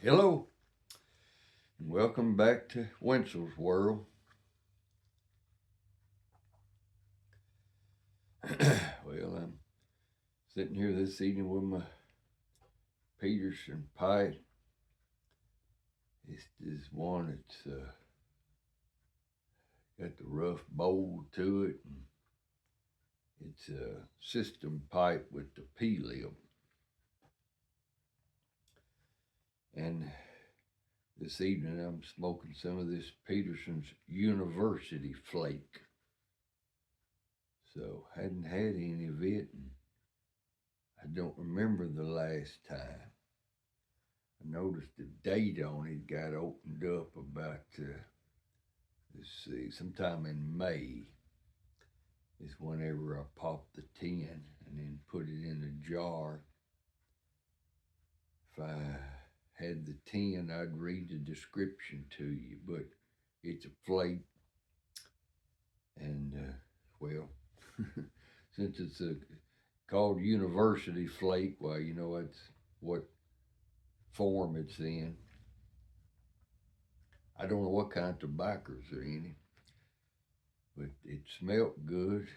Hello, and welcome back to Wenzel's World. Well, I'm sitting here this evening with my Peterson pipe. It's this one that's got the rough bowl to it, and it's a system pipe with the P lip. And this evening I'm smoking some of this Peterson's University Flake. So hadn't had any of it, and I don't remember the last time. I noticed the date on it got opened up about, let's see, sometime in May is whenever I popped the tin and then put it in a jar. If I had the tin, I'd read the description to you, but it's a flake, and well, since it's called University Flake, well, that's what form it's in. I don't know what kind of tobaccos are in it, but it smelt good,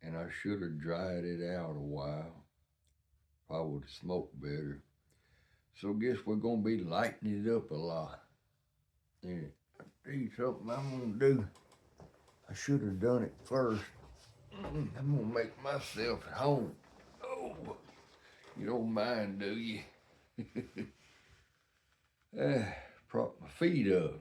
and I should have dried it out a while. Probably would have smoked better. So I guess we're gonna be lighting it up a lot. And I tell you something I'm gonna do. I should have done it first. I'm gonna make myself at home. Oh, you don't mind, do you? Prop my feet up.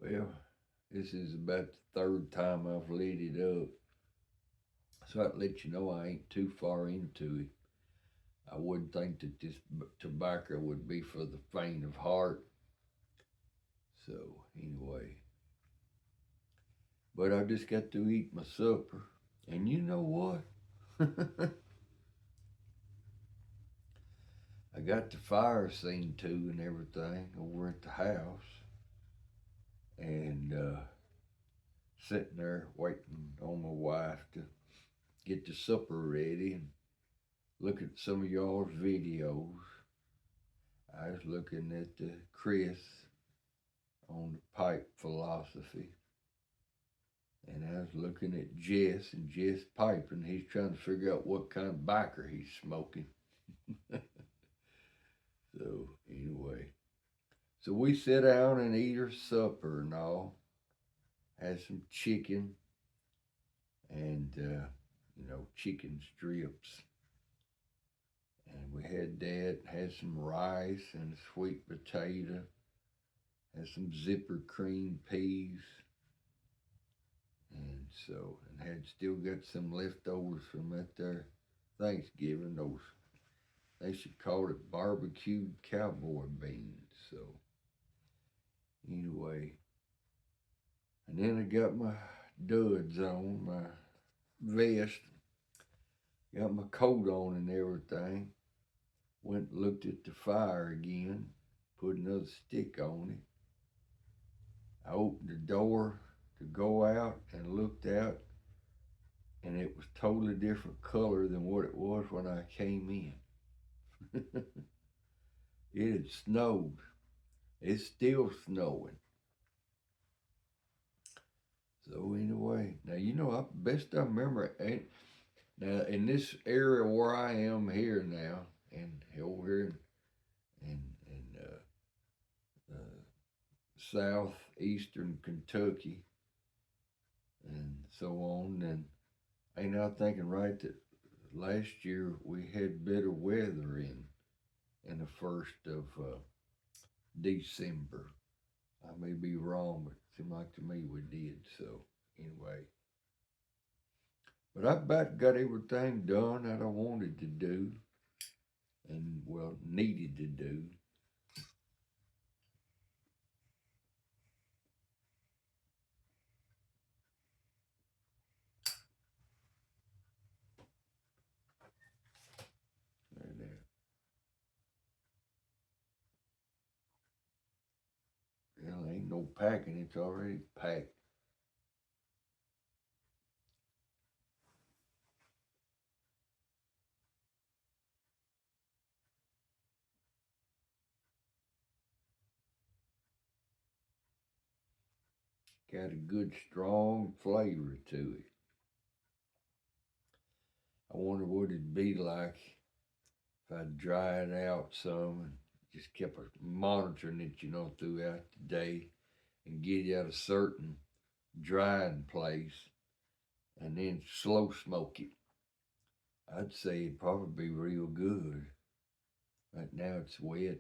Well, this is about the third time I've lit it up. So that lets you know I ain't too far into it. I wouldn't think that this tobacco would be for the faint of heart. So, anyway, but I just got to eat my supper. And you know what? I got the fire scene too and everything over at the house. And sitting there waiting on my wife to get the supper ready and look at some of y'all's videos. I was looking at Chris on the pipe philosophy. And I was looking at Jess and Jess piping. He's trying to figure out what kind of biker he's smoking. So, anyway. So we sit down and eat our supper and all. Had some chicken and, chicken strips. And we had that, had some rice and sweet potato, had some zipper cream peas. And so, and had still got some leftovers from that there Thanksgiving. They should call it barbecued cowboy beans. So, anyway, and then I got my duds on, my vest, got my coat on and everything. Went and looked at the fire again, put another stick on it. I opened the door to go out and looked out, and it was totally different color than what it was when I came in. It had snowed. It's still snowing. So anyway, now I best I remember. Now in this area where I am here now, and over here in southeastern Kentucky, and so on, and ain't I thinking right that last year we had better weather in the first of December. I may be wrong, but it seemed like to me we did. So anyway, but I about got everything done that I wanted to do and well needed to do. no packing, it's already packed. Got a good strong flavor to it. I wonder what it'd be like if I dried it out some and just kept monitoring it, throughout the day and get it at a certain drying place and then slow smoke it. I'd say it'd probably be real good. Right now it's wet.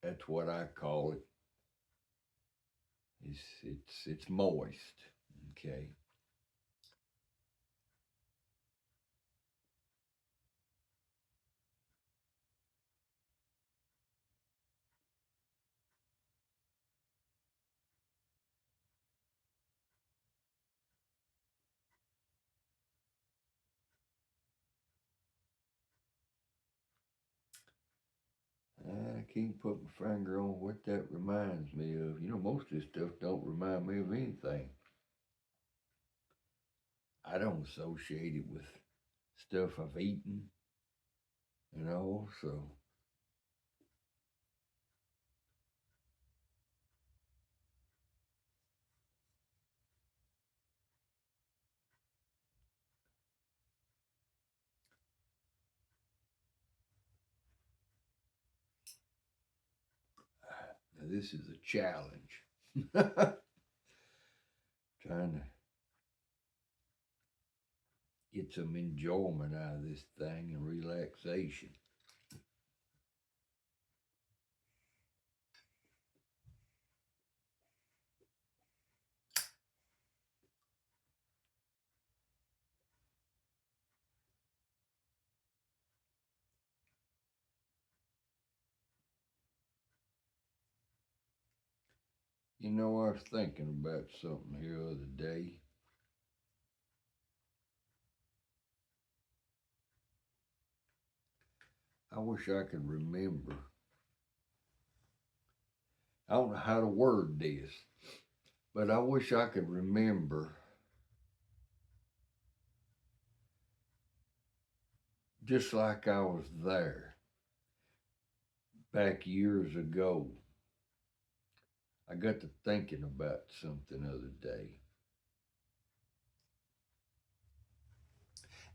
That's what I call it. It's moist. Okay. I can't put my finger on what that reminds me of. Most of this stuff don't remind me of anything. I don't associate it with stuff I've eaten, so now this is a challenge. Trying to get some enjoyment out of this thing and relaxation. I was thinking about something here the other day. I wish I could remember. I don't know how to word this, but I wish I could remember just like I was there back years ago. I got to thinking about something the other day.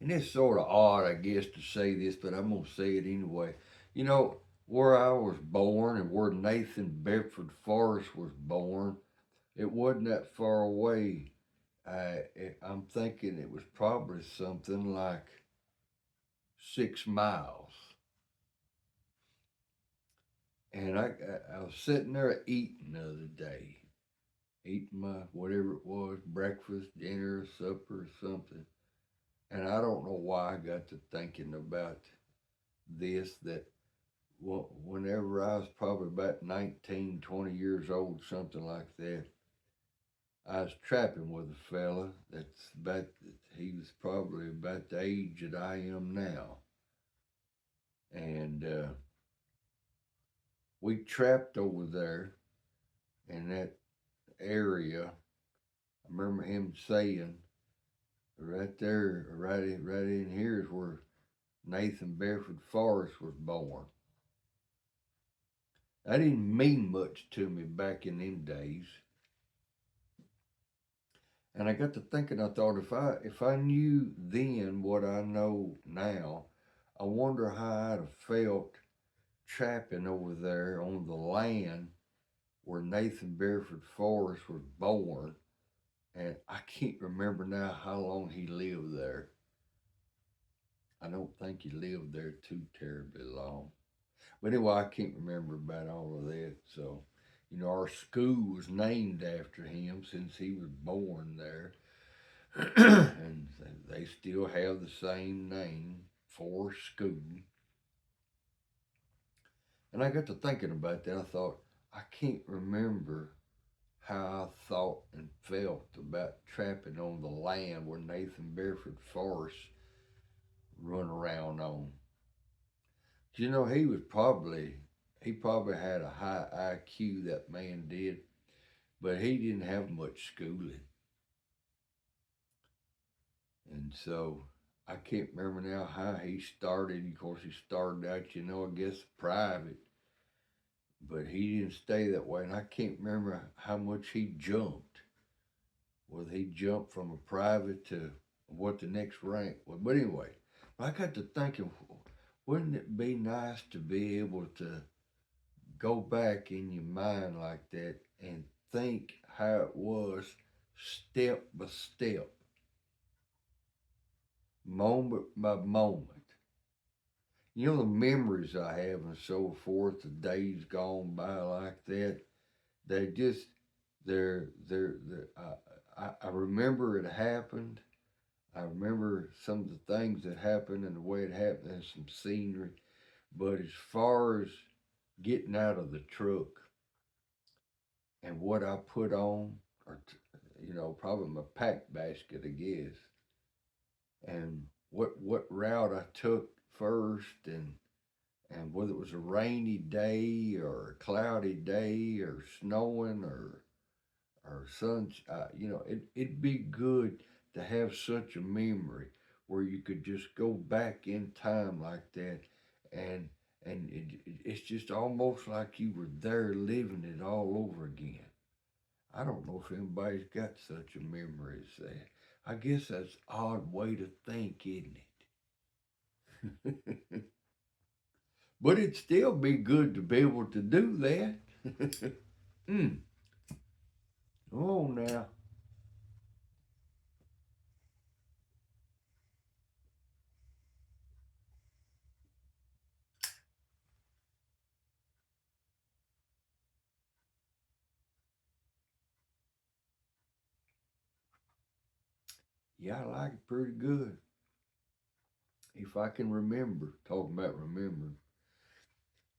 And it's sort of odd, I guess, to say this, but I'm going to say it anyway. You know, where I was born and where Nathan Bedford Forrest was born, it wasn't that far away. I'm thinking it was probably something like 6 miles. And I was sitting there eating the other day, eating my whatever it was, breakfast, dinner, supper, or something. And I don't know why I got to thinking about this, that whenever I was probably about 19, 20 years old, something like that, I was trapping with a fella he was probably about the age that I am now. And we trapped over there in that area. I remember him saying, right there, right in here is where Nathan Bedford Forrest was born. That didn't mean much to me back in them days. And I got to thinking, I thought if I knew then what I know now, I wonder how I'd have felt trapping over there on the land where Nathan Bedford Forrest was born. And I can't remember now how long he lived there. I don't think he lived there too terribly long. But anyway, I can't remember about all of that. So, our school was named after him since he was born there. And they still have the same name, for school. And I got to thinking about that. I thought, I can't remember how I thought and felt about trapping on the land where Nathan Bedford Forrest run around on. You know, he probably had a high IQ, that man did, but he didn't have much schooling. And so I can't remember now how he started. Of course, he started out, I guess private, but he didn't stay that way. And I can't remember how much he jumped. Whether he jumped from a private to what the next rank was. But anyway, I got to thinking, wouldn't it be nice to be able to go back in your mind like that and think how it was step by step, moment by moment. The memories I have and so forth, the days gone by like that, they just, they're I remember it happened. I remember some of the things that happened and the way it happened and some scenery. But as far as getting out of the truck and what I put on, or probably my pack basket, I guess, and what route I took first, and whether it was a rainy day or a cloudy day or snowing or sun, it'd be good to have such a memory where you could just go back in time like that, and it's just almost like you were there living it all over again. I don't know if anybody's got such a memory as that. I guess that's an odd way to think, isn't it? But it'd still be good to be able to do that. mm. Oh, now. Yeah, I like it pretty good. If I can remember, talking about remembering,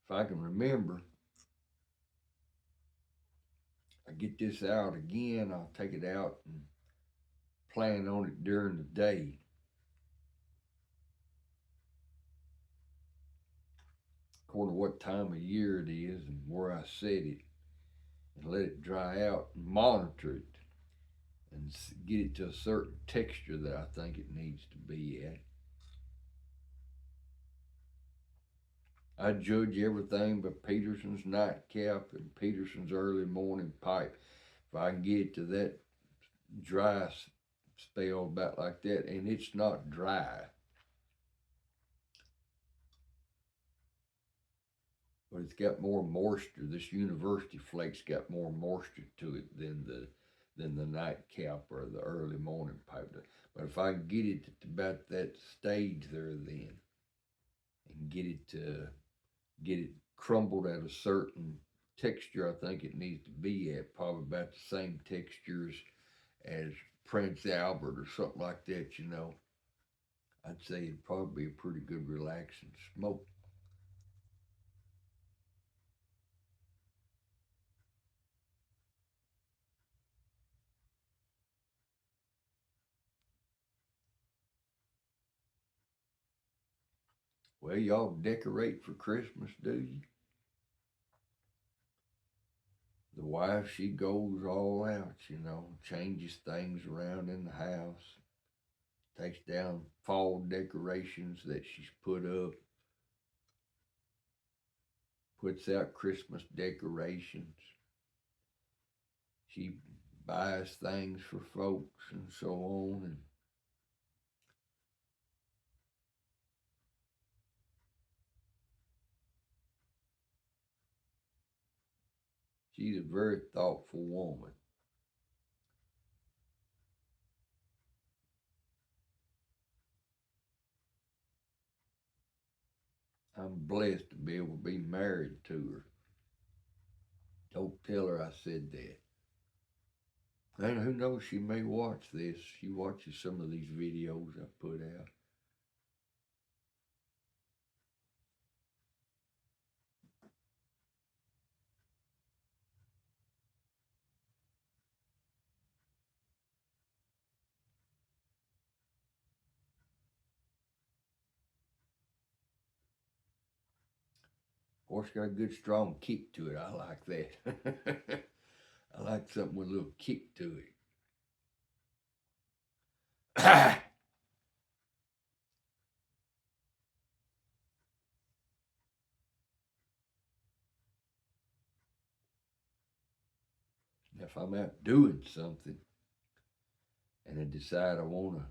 if I can remember, I get this out again, I'll take it out and plan on it during the day, according to what time of year it is and where I set it, and let it dry out and monitor it and get it to a certain texture that I think it needs to be at. I judge everything by Peterson's nightcap and Peterson's early morning pipe. If I can get it to that dry spell about like that, and it's not dry, but it's got more moisture. This university flake's got more moisture to it than the nightcap or the early morning pipe. But if I can get it at about that stage there, then and get it crumbled at a certain texture, I think it needs to be at probably about the same textures as Prince Albert or something like that. I'd say it'd probably be a pretty good relaxing smoke. Well, y'all decorate for Christmas, do you? The wife, she goes all out, changes things around in the house, takes down fall decorations that she's put up, puts out Christmas decorations. She buys things for folks and so on. And she's a very thoughtful woman. I'm blessed to be able to be married to her. Don't tell her I said that. And who knows, she may watch this. She watches some of these videos I put out. Horse got a good strong kick to it. I like that. I like something with a little kick to it. Now, if I'm out doing something and I decide I want to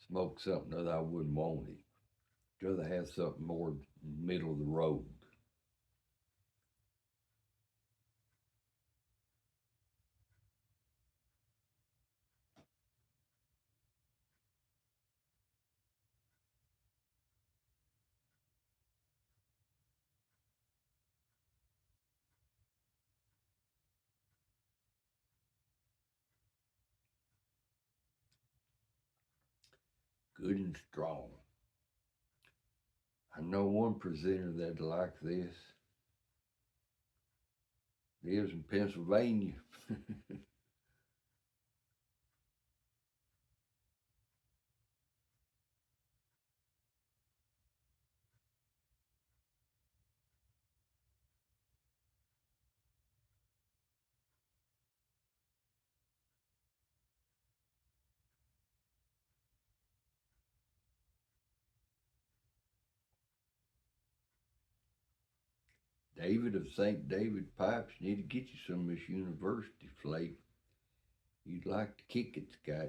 smoke something that I wouldn't want it, I'd rather have something more middle of the road. Good and strong. I know one presenter that'd like this. Lives in Pennsylvania. David of St. David Pipes, you need to get you some of this university, Flake. You'd like to kick it, Scott.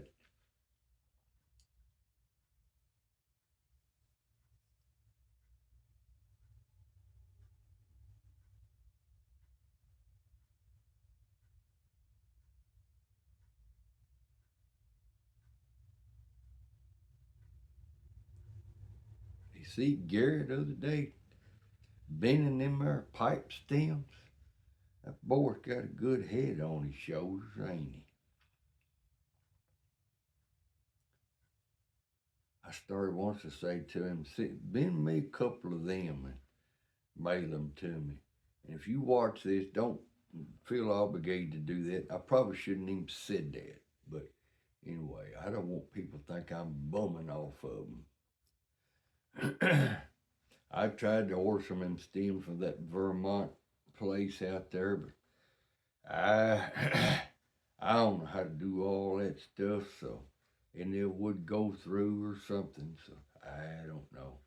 You see Gary the other day bending them there pipe stems? That boy's got a good head on his shoulders, ain't he? I started once to say to him, bend me a couple of them and mail them to me. And if you watch this, don't feel obligated to do that. I probably shouldn't even said that. But anyway, I don't want people to think I'm bumming off of them. I've tried to order some of them stems from that Vermont place out there, but I I don't know how to do all that stuff, so and it would go through or something, so I don't know.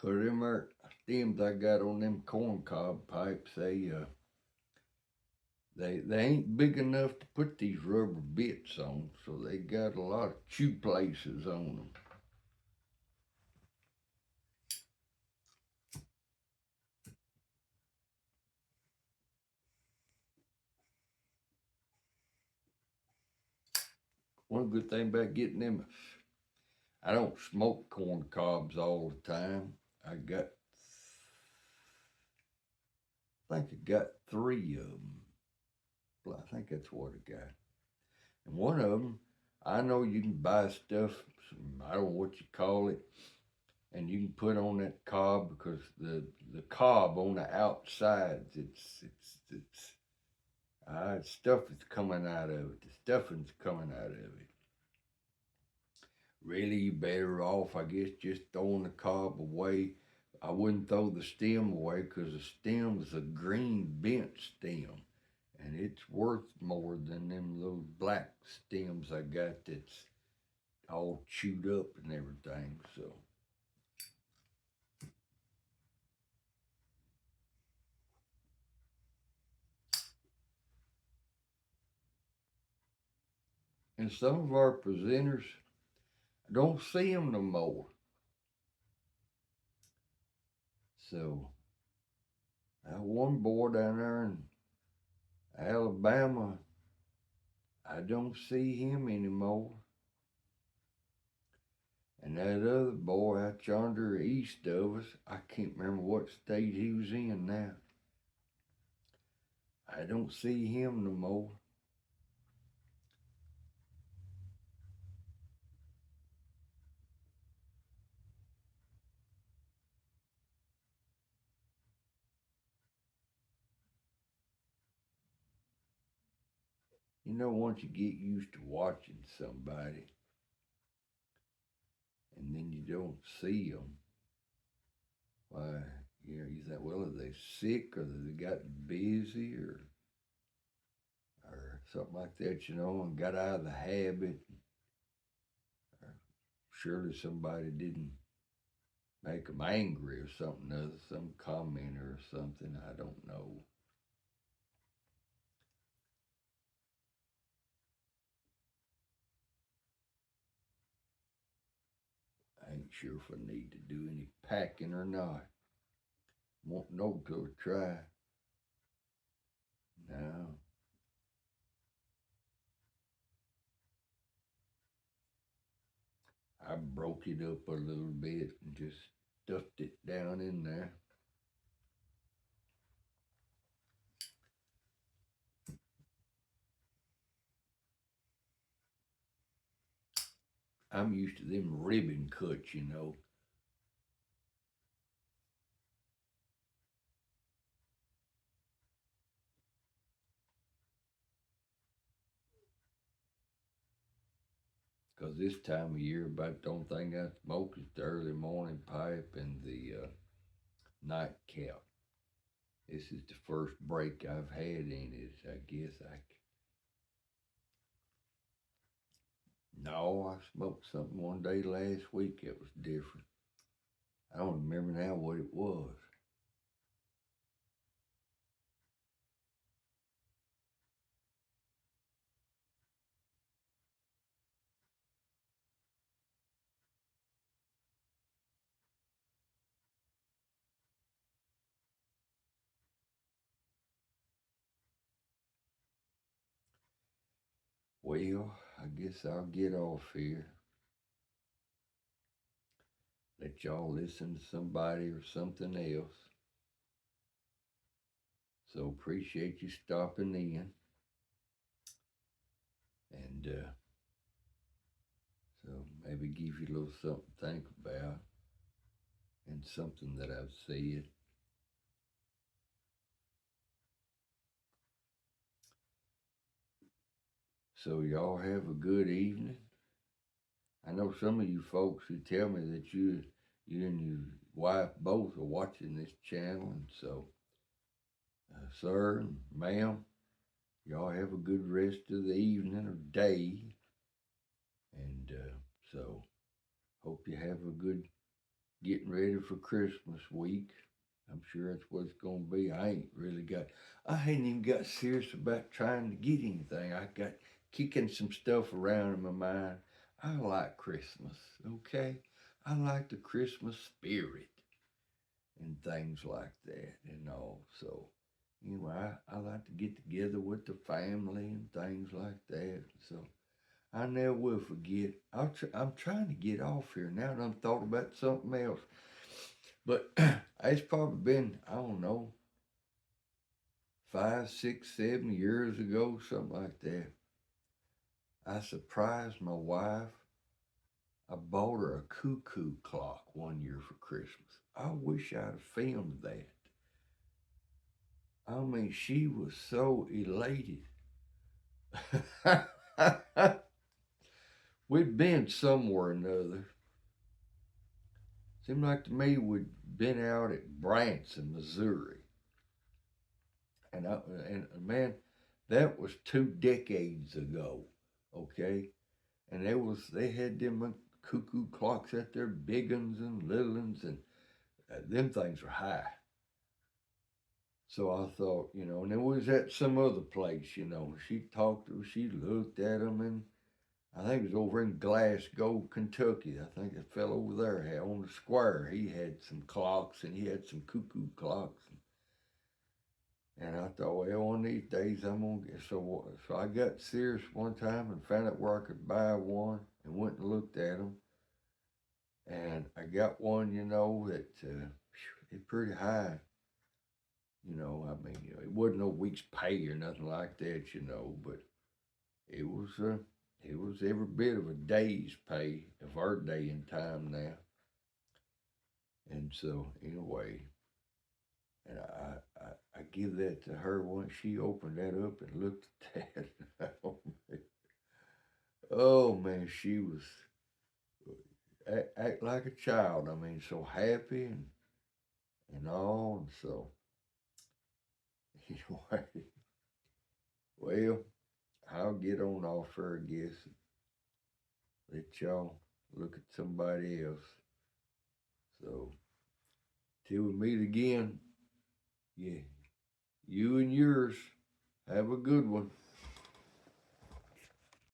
Cause them there stems I got on them corncob pipes, they ain't big enough to put these rubber bits on, so they got a lot of chew places on them. One good thing about getting them, I don't smoke corn cobs all the time. I think I got three of them. I think that's what I got. And one of them, I know you can buy stuff, I don't know what you call it, and you can put on that cob because the cob on the outsides, stuff is coming out of it. The stuffing's coming out of it. Really, you better off, I guess, just throwing the cob away. I wouldn't throw the stem away because the stem is a green bent stem, and it's worth more than them little black stems I got that's all chewed up and everything. So, and some of our presenters, I don't see them no more. So, that one boy down there in Alabama, I don't see him anymore. And that other boy out yonder east of us, I can't remember what state he was in now. I don't see him no more. You know, once you get used to watching somebody and then you don't see them, Why, you think, well, are they sick or they got busy or something like that, and got out of the habit? Or surely somebody didn't make them angry or something other, some comment or something. I don't know. I ain't sure if I need to do any packing or not. Won't know till I try. No, I broke it up a little bit and just stuffed it down in there. I'm used to them ribbon cuts. Because this time of year, about the only thing I smoke is the early morning pipe and the nightcap. This is the first break I've had in it. I guess I. No, I smoked something one day last week that was different. I don't remember now what it was. Well, I guess I'll get off here. Let y'all listen to somebody or something else. So appreciate you stopping in. And so maybe give you a little something to think about and something that I've said. So y'all have a good evening. I know some of you folks who tell me that you and your wife both are watching this channel, and so, sir and ma'am, y'all have a good rest of the evening or day, and so hope you have a good getting ready for Christmas week. I'm sure that's what it's gonna be. I ain't even got serious about trying to get anything. I got kicking some stuff around in my mind. I like Christmas, okay? I like the Christmas spirit and things like that and all. So, I like to get together with the family and things like that. So, I never will forget. I'm trying to get off here now that I'm thought about something else. But it's probably been, I don't know, 5, 6, 7 years ago, something like that. I surprised my wife. I bought her a cuckoo clock one year for Christmas. I wish I'd have filmed that. I mean, she was so elated. We'd been somewhere or another. Seemed like to me we'd been out at Branson, Missouri. And man, that was 2 decades ago. Okay, and they had them cuckoo clocks out there, big uns and little uns, and them things were high. So I thought, and it was at some other place. She talked to, she looked at them, and I think it was over in Glasgow, Kentucky. I think it fell over there on the square. He had some clocks, and he had some cuckoo clocks. And I thought, well, one of these days I'm gonna get so I got serious one time and found out where I could buy one and went and looked at them. And I got one, that it's pretty high. I mean, it wasn't no week's pay or nothing like that, but it was uh, it was every bit of a day's pay of our day and time now. And so anyway, and I give that to her once she opened that up and looked at that. Oh man, she was act like a child. I mean, so happy, and all. And so, anyway, well, I'll get on off her, I guess. Let y'all look at somebody else. So, till we meet again, yeah, you and yours have a good one.